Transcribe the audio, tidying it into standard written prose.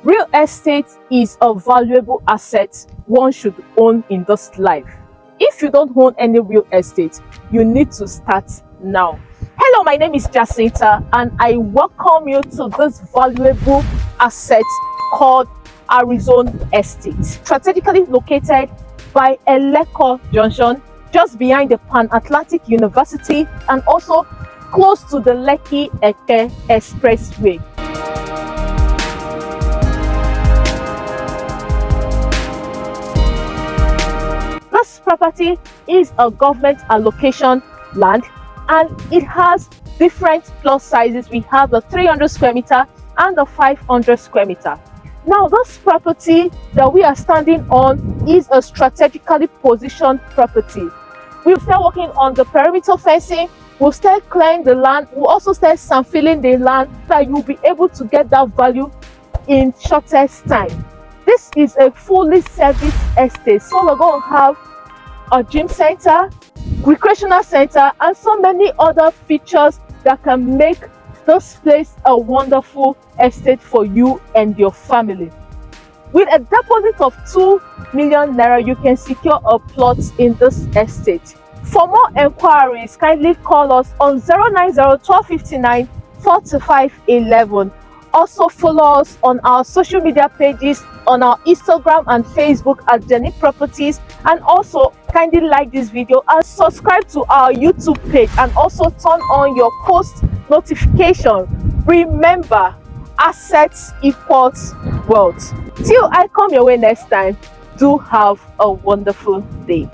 Real estate is a valuable asset one should own in this life. If you don't own any real estate, you need to start now. Hello, my name is Jacinta and I welcome you to this valuable asset called Arizon Estate. Strategically located by Eleko Junction, just behind the Pan-Atlantic University and also close to the Lekki Expressway. This property is a government allocation land and it has different plot sizes. We have the 300 square meter and the 500 square meter. Now, this property that we are standing on is a strategically positioned property. We'll start working on the perimeter fencing. We'll start clearing the land. We'll also start filling the land so that you'll be able to get that value in shortest time. This is a fully serviced estate, so we're going to have a gym center, recreational center, and so many other features that can make this place a wonderful estate for you and your family. With a deposit of 2 million naira, you can secure a plot in this estate. For more enquiries, kindly call us on 090 1259 4511. Also follow us on our social media pages on our Instagram and Facebook at Jenny Properties, and also kindly like this video and subscribe to our YouTube page and also turn on your post notification. Remember, assets equals wealth. Till I come your way next time, do have a wonderful day.